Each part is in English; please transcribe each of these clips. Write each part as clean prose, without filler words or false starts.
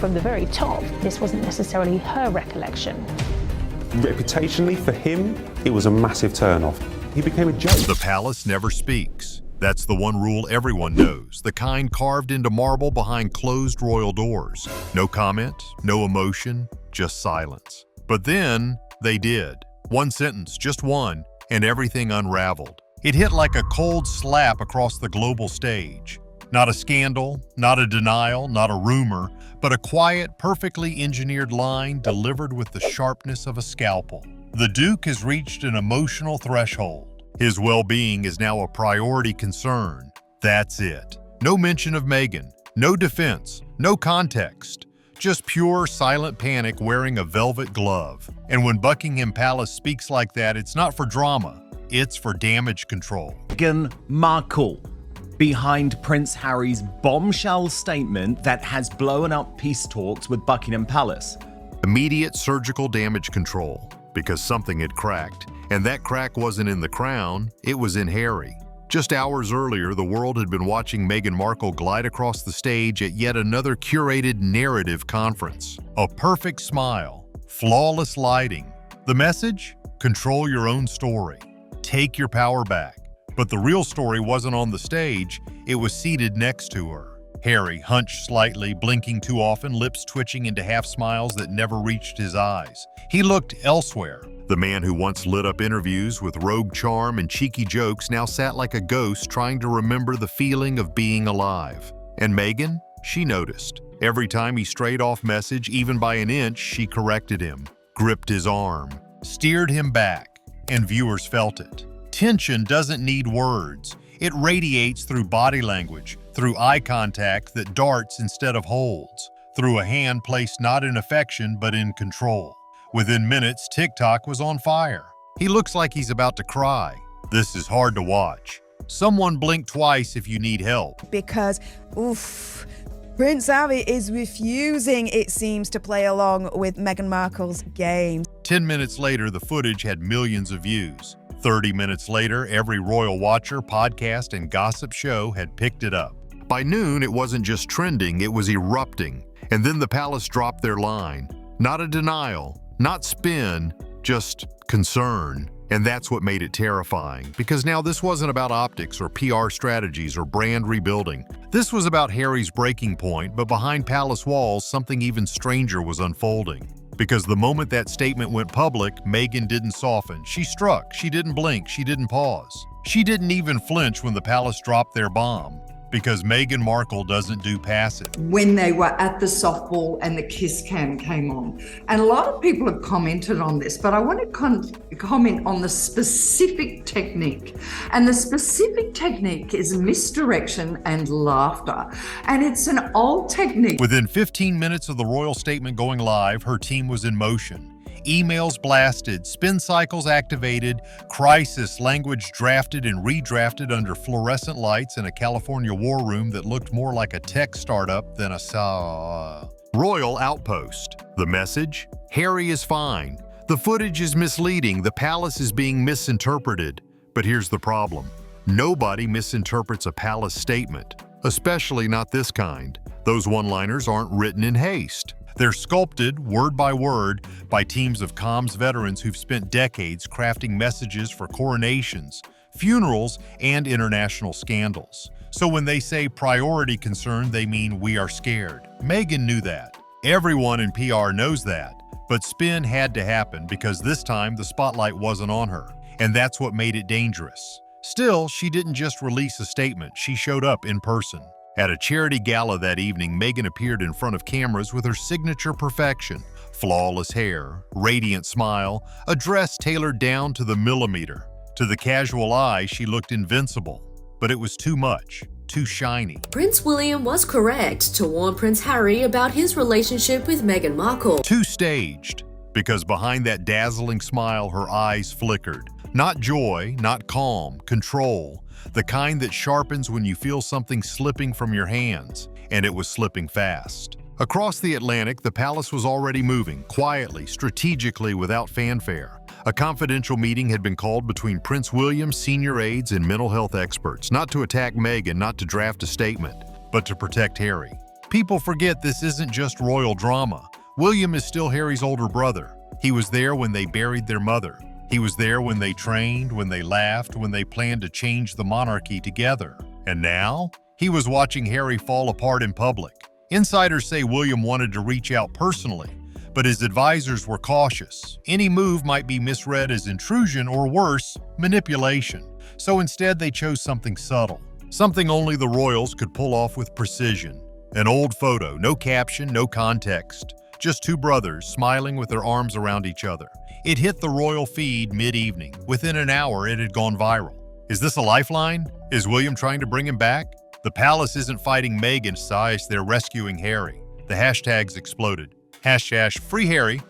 from the very top, this wasn't necessarily her recollection. Reputationally, for him, it was a massive turn-off. He became a joke. The palace never speaks. That's the one rule everyone knows, the kind carved into marble behind closed royal doors. No comment, no emotion, just silence. But then, they did. One sentence, just one, and everything unraveled. It hit like a cold slap across the global stage. Not a scandal, not a denial, not a rumor, but a quiet, perfectly engineered line delivered with the sharpness of a scalpel. The Duke has reached an emotional threshold. His well-being is now a priority concern. That's it. No mention of Meghan, no defense, no context. Just pure, silent panic wearing a velvet glove. And when Buckingham Palace speaks like that, it's not for drama, it's for damage control. Meghan Markle, behind Prince Harry's bombshell statement that has blown up peace talks with Buckingham Palace. Immediate surgical damage control, because something had cracked. And that crack wasn't in the crown, it was in Harry. Just hours earlier, the world had been watching Meghan Markle glide across the stage at yet another curated narrative conference. A perfect smile, flawless lighting. The message? Control your own story. Take your power back. But the real story wasn't on the stage, it was seated next to her. Harry, hunched slightly, blinking too often, lips twitching into half smiles that never reached his eyes. He looked elsewhere. The man who once lit up interviews with rogue charm and cheeky jokes now sat like a ghost trying to remember the feeling of being alive. And Meghan? She noticed. Every time he strayed off message, even by an inch, she corrected him, gripped his arm, steered him back, and viewers felt it. Tension doesn't need words. It radiates through body language, through eye contact that darts instead of holds, through a hand placed not in affection but in control. Within minutes, TikTok was on fire. He looks like he's about to cry. This is hard to watch. Someone blink twice if you need help. Because, Prince Harry is refusing, it seems, to play along with Meghan Markle's game. 10 minutes later, the footage had millions of views. 30 minutes later, every royal watcher, podcast, and gossip show had picked it up. By noon, it wasn't just trending, it was erupting. And then the palace dropped their line. Not a denial, not spin, just concern. And that's what made it terrifying, because now this wasn't about optics or PR strategies or brand rebuilding. This was about Harry's breaking point, but behind palace walls, something even stranger was unfolding. Because the moment that statement went public, Meghan didn't soften. She struck, she didn't blink, she didn't pause. She didn't even flinch when the palace dropped their bomb. Because Meghan Markle doesn't do passive. When they were at the softball and the kiss cam came on. And a lot of people have commented on this, but I want to comment on the specific technique. And the specific technique is misdirection and laughter. And it's an old technique. Within 15 minutes of the royal statement going live, her team was in motion. Emails blasted, spin cycles activated, crisis language drafted and redrafted under fluorescent lights in a California war room that looked more like a tech startup than a royal outpost. The message? Harry is fine. The footage is misleading. The palace is being misinterpreted. But here's the problem. Nobody misinterprets a palace statement, especially not this kind. Those one-liners aren't written in haste. They're sculpted, word by word, by teams of comms veterans who've spent decades crafting messages for coronations, funerals, and international scandals. So when they say priority concern, they mean we are scared. Meghan knew that. Everyone in PR knows that. But spin had to happen because this time the spotlight wasn't on her. And that's what made it dangerous. Still, she didn't just release a statement, she showed up in person. At a charity gala that evening, Meghan appeared in front of cameras with her signature perfection. Flawless hair, radiant smile, a dress tailored down to the millimeter. To the casual eye, she looked invincible. But it was too much, too shiny. Prince William was correct to warn Prince Harry about his relationship with Meghan Markle. Too staged, because behind that dazzling smile, her eyes flickered. Not joy, not calm, control. The kind that sharpens when you feel something slipping from your hands, and it was slipping fast. Across the Atlantic, the palace was already moving, quietly, strategically, without fanfare. A confidential meeting had been called between Prince William's senior aides and mental health experts, not to attack Meghan, not to draft a statement, but to protect Harry. People forget this isn't just royal drama. William is still Harry's older brother. He was there when they buried their mother. He was there when they trained, when they laughed, when they planned to change the monarchy together. And now, he was watching Harry fall apart in public. Insiders say William wanted to reach out personally, but his advisors were cautious. Any move might be misread as intrusion or worse, manipulation. So instead they chose something subtle, something only the royals could pull off with precision. An old photo, no caption, no context, just two brothers smiling with their arms around each other. It hit the royal feed mid-evening. Within an hour, it had gone viral. Is this a lifeline? Is William trying to bring him back? The palace isn't fighting Meghan, they're rescuing Harry. The hashtags exploded. #free Harry,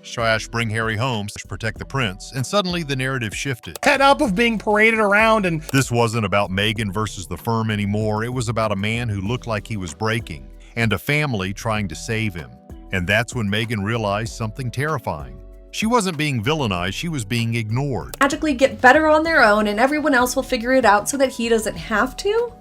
#bring Harry home, #protect the prince, and suddenly the narrative shifted. Head up of being paraded around and... This wasn't about Meghan versus the firm anymore. It was about a man who looked like he was breaking, and a family trying to save him. And that's when Meghan realized something terrifying. She wasn't being villainized, she was being ignored. Magically get better on their own and everyone else will figure it out so that he doesn't have to?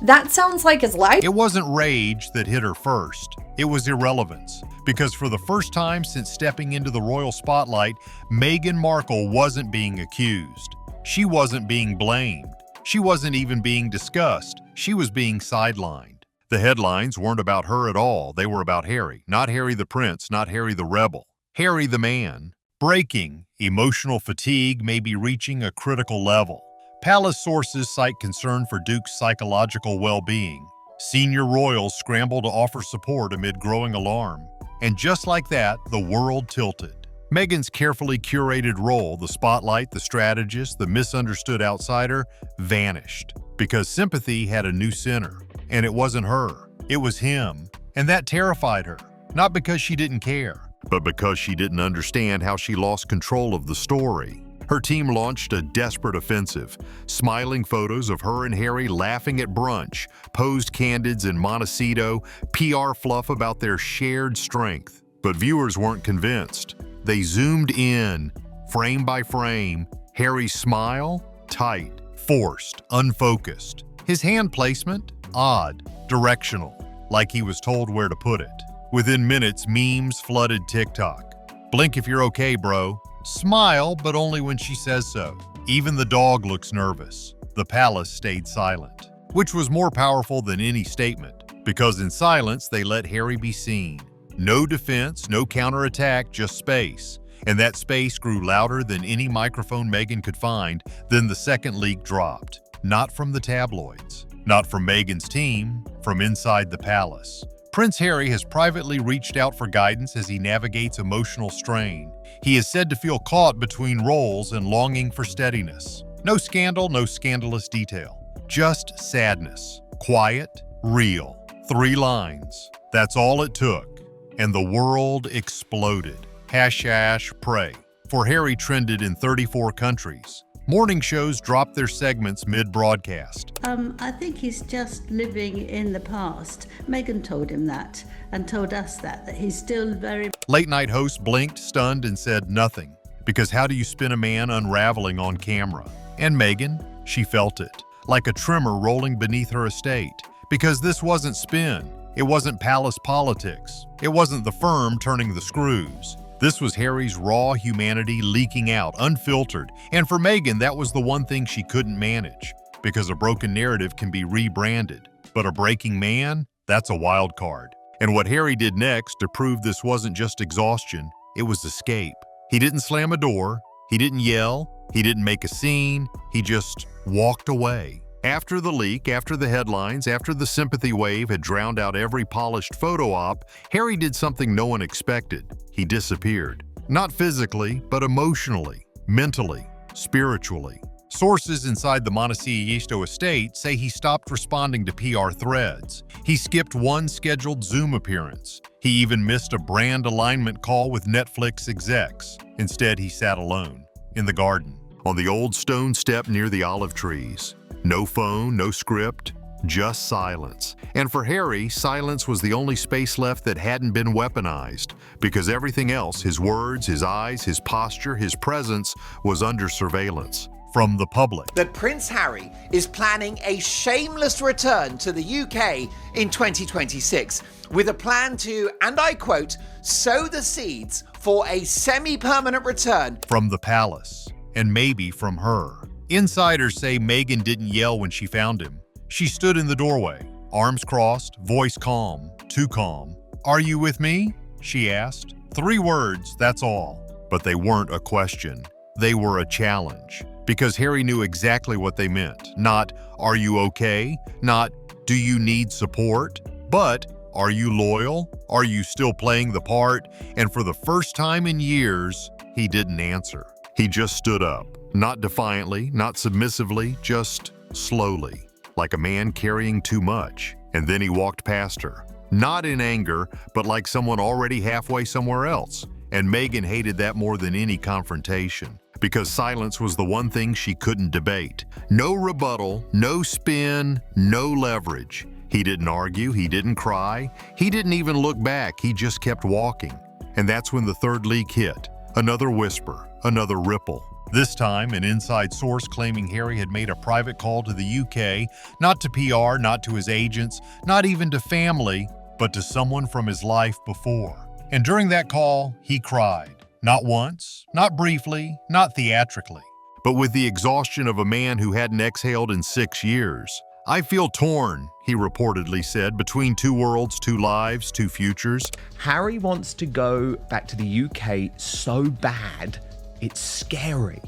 That sounds like his life. It wasn't rage that hit her first. It was irrelevance. Because for the first time since stepping into the royal spotlight, Meghan Markle wasn't being accused. She wasn't being blamed. She wasn't even being discussed. She was being sidelined. The headlines weren't about her at all. They were about Harry. Not Harry the prince, not Harry the rebel. Harry the man. Breaking. Emotional fatigue may be reaching a critical level. Palace sources cite concern for Duke's psychological well-being. Senior royals scramble to offer support amid growing alarm. And just like that, the world tilted. Meghan's carefully curated role, the spotlight, the strategist, the misunderstood outsider, vanished. Because sympathy had a new center. And it wasn't her. It was him. And that terrified her. Not because she didn't care, but because she didn't understand how she lost control of the story. Her team launched a desperate offensive, smiling photos of her and Harry laughing at brunch, posed candids in Montecito, PR fluff about their shared strength. But viewers weren't convinced. They zoomed in, frame by frame. Harry's smile, tight, forced, unfocused. His hand placement, odd, directional, like he was told where to put it. Within minutes, memes flooded TikTok. Blink if you're okay, bro. Smile, but only when she says so. Even the dog looks nervous. The palace stayed silent, which was more powerful than any statement, because in silence, they let Harry be seen. No defense, no counterattack, just space. And that space grew louder than any microphone Meghan could find. Then the second leak dropped. Not from the tabloids, not from Meghan's team, from inside the palace. Prince Harry has privately reached out for guidance as he navigates emotional strain. He is said to feel caught between roles and longing for steadiness. No scandal, no scandalous detail. Just sadness. Quiet, real. 3 lines. That's all it took. And the world exploded. #pray. For Harry trended in 34 countries. Morning shows dropped their segments mid-broadcast. I think he's just living in the past. Meghan told him that and told us that he's still very... Late-night host blinked, stunned, and said nothing. Because how do you spin a man unraveling on camera? And Meghan, she felt it, like a tremor rolling beneath her estate. Because this wasn't spin. It wasn't palace politics. It wasn't the firm turning the screws. This was Harry's raw humanity leaking out, unfiltered. And for Meghan, that was the one thing she couldn't manage. Because a broken narrative can be rebranded. But a breaking man? That's a wild card. And what Harry did next to prove this wasn't just exhaustion, it was escape. He didn't slam a door. He didn't yell. He didn't make a scene. He just walked away. After the leak, after the headlines, after the sympathy wave had drowned out every polished photo op, Harry did something no one expected. He disappeared. Not physically, but emotionally, mentally, spiritually. Sources inside the Montecito estate say he stopped responding to PR threads. He skipped one scheduled Zoom appearance. He even missed a brand alignment call with Netflix execs. Instead, he sat alone, in the garden, on the old stone step near the olive trees. No phone, no script, just silence. And for Harry, silence was the only space left that hadn't been weaponized, because everything else, his words, his eyes, his posture, his presence, was under surveillance. from the public. That Prince Harry is planning a shameless return to the UK in 2026 with a plan to, and I quote, sow the seeds for a semi-permanent return From the palace, and maybe from her. Insiders say Meghan didn't yell when she found him. She stood in the doorway, arms crossed, voice calm, too calm. "Are you with me?" she asked. 3 words, that's all. But they weren't a question. They were a challenge. Because Harry knew exactly what they meant. Not, "Are you okay?" Not, "Do you need support?" But, "Are you loyal? Are you still playing the part?" And for the first time in years, he didn't answer. He just stood up. Not defiantly, not submissively, just slowly. Like a man carrying too much. And then he walked past her. Not in anger, but like someone already halfway somewhere else. And Meghan hated that more than any confrontation. Because silence was the one thing she couldn't debate. No rebuttal, no spin, no leverage. He didn't argue, he didn't cry, he didn't even look back, he just kept walking. And that's when the third leak hit. Another whisper, another ripple. This time, an inside source claiming Harry had made a private call to the UK, not to PR, not to his agents, not even to family, but to someone from his life before. And during that call, he cried. Not once, not briefly, not theatrically, but with the exhaustion of a man who hadn't exhaled in 6 years. "I feel torn," he reportedly said, "between 2 worlds, 2 lives, 2 futures." Harry wants to go back to the UK so bad, it's scary.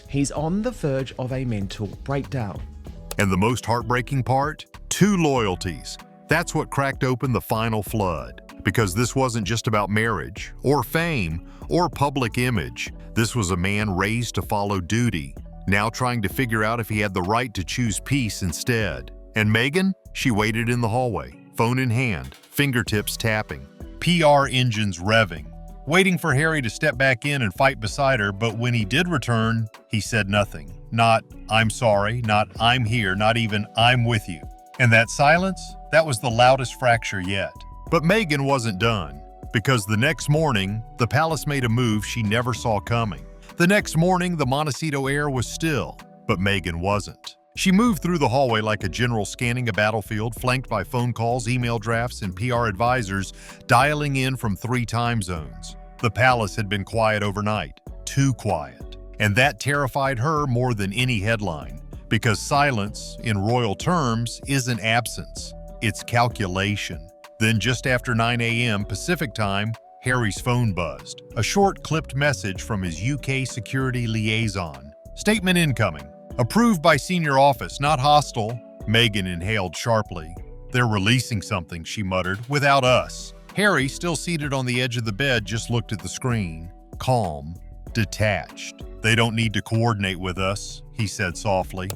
He's on the verge of a mental breakdown. And the most heartbreaking part? 2 loyalties. That's what cracked open the final flood. Because this wasn't just about marriage, or fame, or public image. This was a man raised to follow duty, now trying to figure out if he had the right to choose peace instead. And Meghan? She waited in the hallway, phone in hand, fingertips tapping, PR engines revving, waiting for Harry to step back in and fight beside her, but when he did return, he said nothing. Not, "I'm sorry," not, "I'm here," not even, "I'm with you." And that silence? That was the loudest fracture yet. But Meghan wasn't done, because the next morning, the palace made a move she never saw coming. The next morning, the Montecito air was still, but Meghan wasn't. She moved through the hallway like a general scanning a battlefield, flanked by phone calls, email drafts, and PR advisors dialing in from 3 time zones. The palace had been quiet overnight, too quiet. And that terrified her more than any headline, because silence, in royal terms, isn't absence, it's calculation. Then just after 9 a.m. Pacific time, Harry's phone buzzed. A short clipped message from his UK security liaison. "Statement incoming. Approved by senior office, not hostile." Meghan inhaled sharply. "They're releasing something," she muttered, "without us." Harry, still seated on the edge of the bed, just looked at the screen. Calm, detached. "They don't need to coordinate with us," he said softly.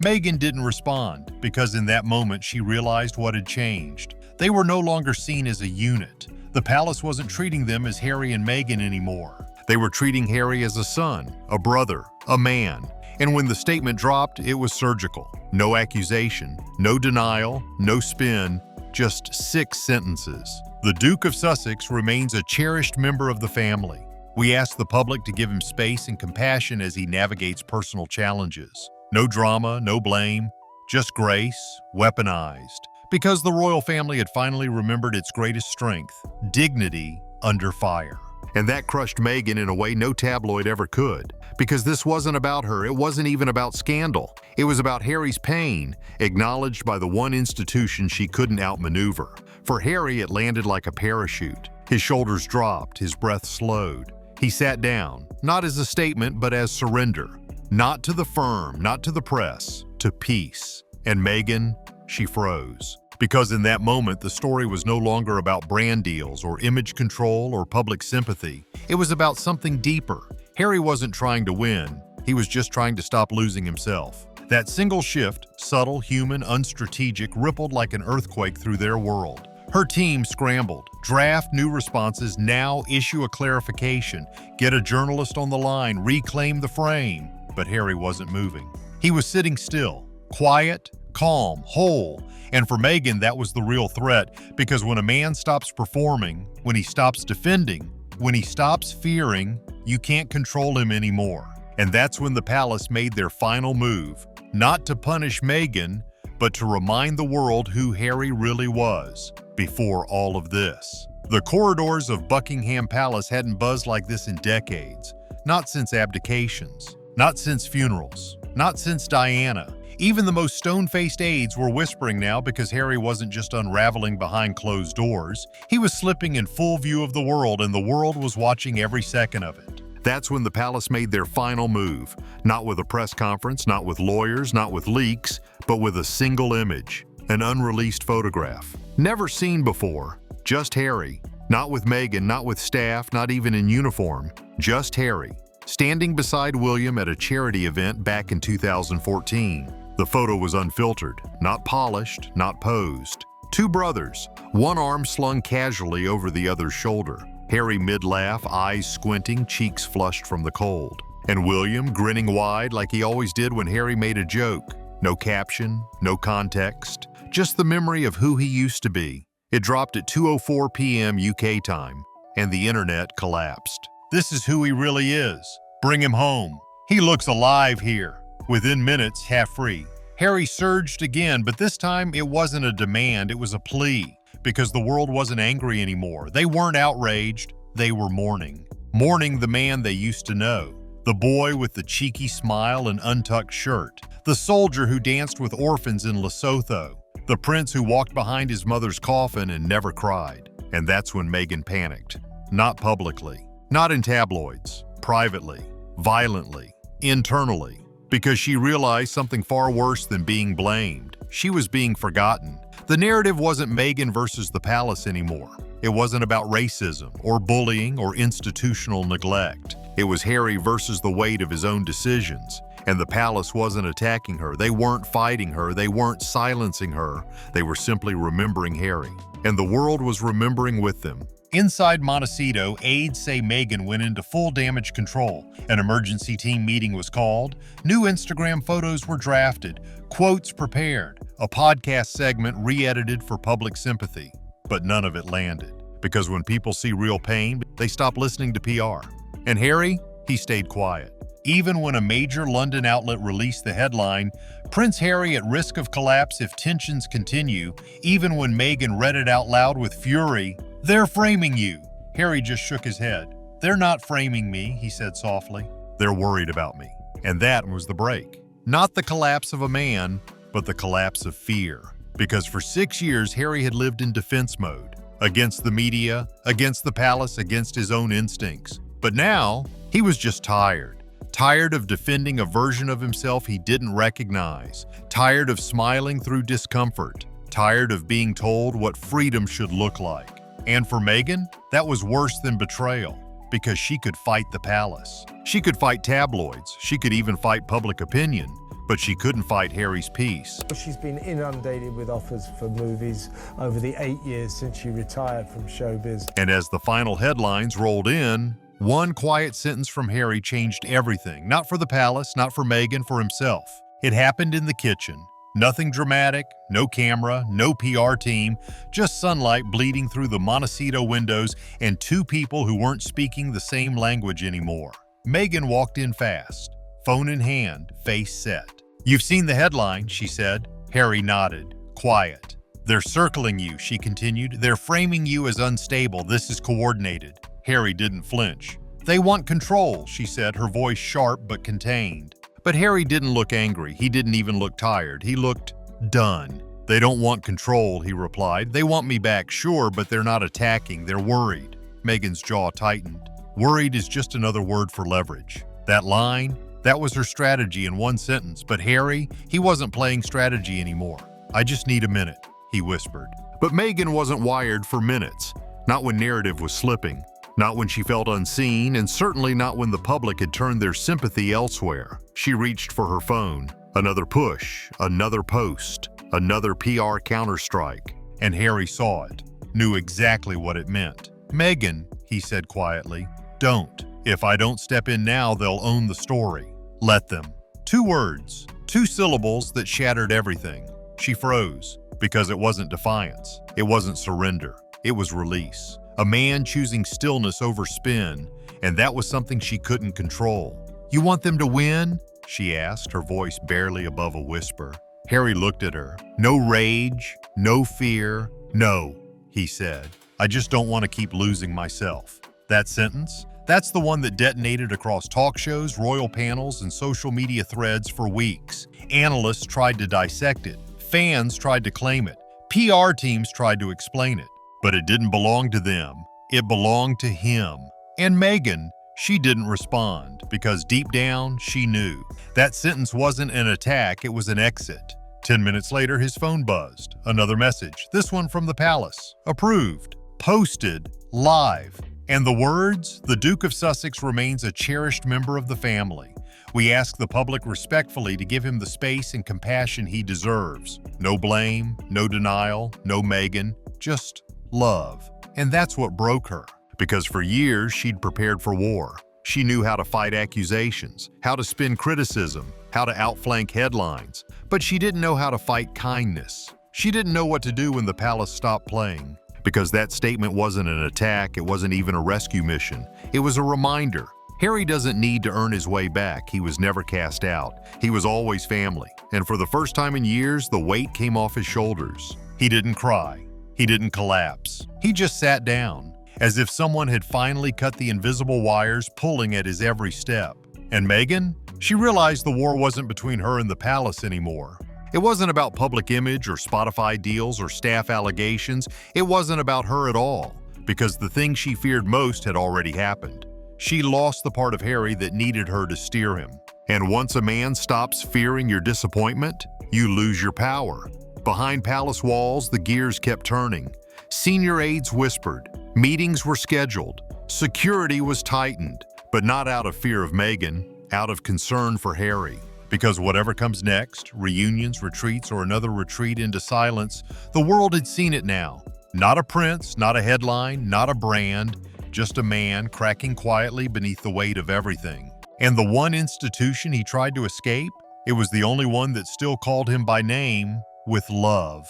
Meghan didn't respond, because in that moment she realized what had changed. They were no longer seen as a unit. The palace wasn't treating them as Harry and Meghan anymore. They were treating Harry as a son, a brother, a man. And when the statement dropped, it was surgical. No accusation, no denial, no spin, just 6 sentences. "The Duke of Sussex remains a cherished member of the family. We ask the public to give him space and compassion as he navigates personal challenges. No drama, no blame, just grace, weaponized. Because the royal family had finally remembered its greatest strength, dignity under fire." And that crushed Meghan in a way no tabloid ever could. Because this wasn't about her, it wasn't even about scandal. It was about Harry's pain, acknowledged by the one institution she couldn't outmaneuver. For Harry, it landed like a parachute. His shoulders dropped, his breath slowed. He sat down, not as a statement, but as surrender. Not to the firm, not to the press, to peace. And Meghan, she froze. Because in that moment, the story was no longer about brand deals or image control or public sympathy. It was about something deeper. Harry wasn't trying to win. He was just trying to stop losing himself. That single shift, subtle, human, unstrategic, rippled like an earthquake through their world. Her team scrambled. Draft new responses, now issue a clarification. Get a journalist on the line, reclaim the frame. But Harry wasn't moving. He was sitting still, quiet, calm, whole. And for Meghan, that was the real threat, because when a man stops performing, when he stops defending, when he stops fearing, You can't control him anymore. And that's when the palace made their final move, not to punish Meghan, but to remind the world who Harry really was before all of this. The corridors of Buckingham Palace hadn't buzzed like this in decades, not since abdications, not since funerals, not since Diana. Even the most stone-faced aides were whispering now because Harry wasn't just unraveling behind closed doors. He was slipping in full view of the world, and the world was watching every second of it. That's when the palace made their final move, not with a press conference, not with lawyers, not with leaks, but with a single image, an unreleased photograph. Never seen before, just Harry. Not with Meghan, not with staff, not even in uniform, just Harry, standing beside William at a charity event back in 2014. The photo was unfiltered, not polished, not posed. Two brothers, one arm slung casually over the other's shoulder. Harry mid-laugh, eyes squinting, cheeks flushed from the cold. And William grinning wide like he always did when Harry made a joke. No caption, no context, just the memory of who he used to be. It dropped at 2:04 p.m. UK time, and the internet collapsed. This is who he really is. Bring him home. He looks alive here. Within minutes, half free. Harry surged again, but this time it wasn't a demand, it was a plea. Because the world wasn't angry anymore. They weren't outraged, they were mourning. Mourning the man they used to know. The boy with the cheeky smile and untucked shirt. The soldier who danced with orphans in Lesotho. The prince who walked behind his mother's coffin and never cried. And that's when Meghan panicked. Not publicly, not in tabloids, privately, violently, internally. Because she realized something far worse than being blamed. She was being forgotten. The narrative wasn't Meghan versus the palace anymore. It wasn't about racism or bullying or institutional neglect. It was Harry versus the weight of his own decisions. And the palace wasn't attacking her. They weren't fighting her. They weren't silencing her. They were simply remembering Harry. And the world was remembering with them. Inside Montecito, aides say Meghan went into full damage control. An emergency team meeting was called. New Instagram photos were drafted. Quotes prepared. A podcast segment re-edited for public sympathy. But none of it landed. Because when people see real pain, they stop listening to PR. And Harry, he stayed quiet. Even when a major London outlet released the headline, Prince Harry at risk of collapse if tensions continue, even when Meghan read it out loud with fury, "They're framing you." Harry just shook his head. "They're not framing me," he said softly. "They're worried about me." And that was the break. Not the collapse of a man, but the collapse of fear. Because for 6 years, Harry had lived in defense mode. Against the media, against the palace, against his own instincts. But now, he was just tired. Tired of defending a version of himself he didn't recognize. Tired of smiling through discomfort. Tired of being told what freedom should look like. And for Meghan, that was worse than betrayal. Because she could fight the palace. She could fight tabloids. She could even fight public opinion. But she couldn't fight Harry's peace. She's been inundated with offers for movies over the 8 years since she retired from showbiz. And as the final headlines rolled in, one quiet sentence from Harry changed everything. Not for the palace, not for Meghan, for himself. It happened in the kitchen. Nothing dramatic, no camera, no PR team, just sunlight bleeding through the Montecito windows and two people who weren't speaking the same language anymore. Meghan walked in fast, phone in hand, face set. "You've seen the headline," she said. Harry nodded, quiet. "They're circling you," she continued. "They're framing you as unstable. This is coordinated." Harry didn't flinch. "They want control," she said, her voice sharp but contained. But Harry didn't look angry. He didn't even look tired. He looked done. "They don't want control," he replied. "They want me back, sure, but they're not attacking. They're worried." Meghan's jaw tightened. Worried is just another word for leverage. That line, that was her strategy in one sentence. But Harry, he wasn't playing strategy anymore. "I just need a minute," he whispered. But Meghan wasn't wired for minutes. Not when narrative was slipping. Not when she felt unseen, and certainly not when the public had turned their sympathy elsewhere. She reached for her phone. Another push, another post, another PR counterstrike. And Harry saw it, knew exactly what it meant. "Meghan," he said quietly, "don't. If I don't step in now, they'll own the story. Let them." 2 words, 2 syllables that shattered everything. She froze, because it wasn't defiance. It wasn't surrender. It was release. A man choosing stillness over spin, and that was something she couldn't control. "You want them to win?" she asked, her voice barely above a whisper. Harry looked at her. No rage, no fear. "No," he said. "I just don't want to keep losing myself." That sentence? That's the one that detonated across talk shows, royal panels, and social media threads for weeks. Analysts tried to dissect it. Fans tried to claim it. PR teams tried to explain it. But it didn't belong to them. It belonged to him. And Meghan, she didn't respond because deep down, she knew. That sentence wasn't an attack, it was an exit. 10 minutes later, his phone buzzed. Another message, this one from the palace. Approved. Posted. Live. And the words, "The Duke of Sussex remains a cherished member of the family. We ask the public respectfully to give him the space and compassion he deserves. No blame, no denial, no Meghan, just love." And that's what broke her. Because for years, she'd prepared for war. She knew how to fight accusations, how to spin criticism, how to outflank headlines. But she didn't know how to fight kindness. She didn't know what to do when the palace stopped playing. Because that statement wasn't an attack, it wasn't even a rescue mission. It was a reminder. Harry doesn't need to earn his way back. He was never cast out. He was always family. And for the first time in years, the weight came off his shoulders. He didn't cry. He didn't collapse. He just sat down, as if someone had finally cut the invisible wires pulling at his every step. And Meghan? She realized the war wasn't between her and the palace anymore. It wasn't about public image or Spotify deals or staff allegations. It wasn't about her at all, because the thing she feared most had already happened. She lost the part of Harry that needed her to steer him. And once a man stops fearing your disappointment, you lose your power. Behind palace walls, the gears kept turning. Senior aides whispered. Meetings were scheduled. Security was tightened, but not out of fear of Meghan, out of concern for Harry. Because whatever comes next, reunions, retreats, or another retreat into silence, the world had seen it now. Not a prince, not a headline, not a brand, just a man cracking quietly beneath the weight of everything. And the one institution he tried to escape, it was the only one that still called him by name with love.